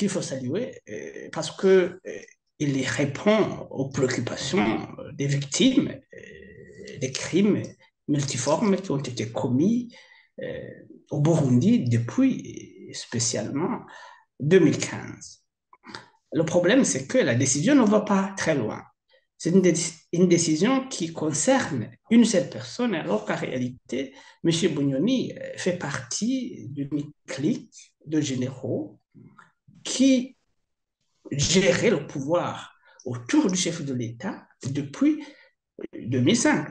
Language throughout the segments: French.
qu'il faut saluer parce que il répond aux préoccupations des victimes des crimes multiformes qui ont été commis euh, au Burundi depuis spécialement 2015. Le problème, c'est que la décision ne va pas très loin. C'est une décision qui concerne une seule personne, alors qu'en réalité, M. Bunyoni fait partie d'une clique de généraux qui gérait le pouvoir autour du chef de l'État depuis 2005.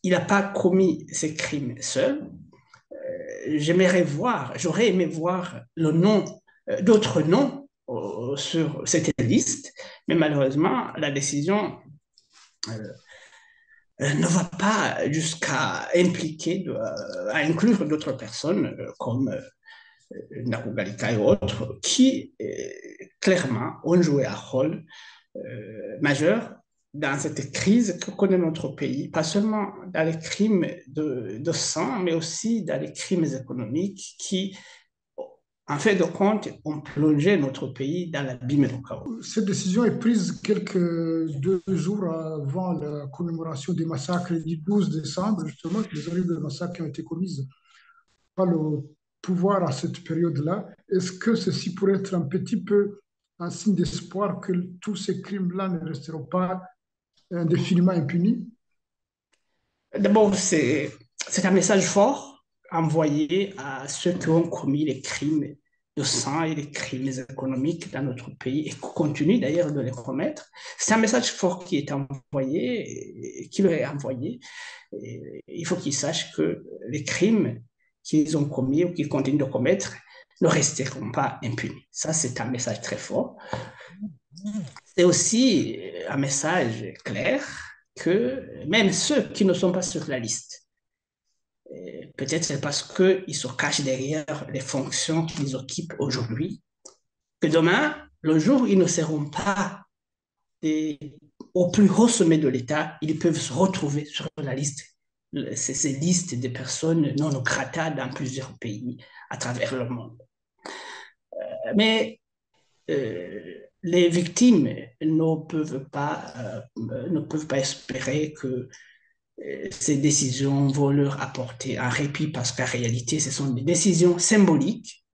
Il n'a pas commis ces crimes seul. J'aurais aimé voir le nom, d'autres noms sur cette liste, mais malheureusement, la décision ne va pas jusqu'à impliquer, à inclure d'autres personnes comme Nakugalika et autres, qui clairement ont joué un rôle majeur dans cette crise que connaît notre pays, pas seulement dans les crimes de sang, mais aussi dans les crimes économiques qui, en fait de compte, ont plongé notre pays dans l'abîme et le chaos. Cette décision est prise quelques 2 jours avant la commémoration des massacres du 12 décembre, justement, les horribles massacres qui ont été commis par le pouvoir à cette période-là. Est-ce que ceci pourrait être un petit peu un signe d'espoir que tous ces crimes-là ne resteront pas indéfiniment impunis? D'abord, c'est un message fort envoyé à ceux qui ont commis les crimes de sang et les crimes économiques dans notre pays et qui continuent d'ailleurs de les commettre. C'est un message fort qui est envoyé, qui leur est envoyé. Et il faut qu'ils sachent que les crimes qu'ils ont commis ou qu'ils continuent de commettre ne resteront pas impunis. Ça, c'est un message très fort. C'est aussi un message clair que même ceux qui ne sont pas sur la liste, peut-être c'est parce qu'ils se cachent derrière les fonctions qu'ils occupent aujourd'hui, que demain, le jour où ils ne seront pas des, au plus haut sommet de l'État, ils peuvent se retrouver sur la liste. Ces listes de personnes non grata dans plusieurs pays à travers le monde. Mais les victimes ne peuvent pas espérer que ces décisions vont leur apporter un répit parce qu'en réalité, ce sont des décisions symboliques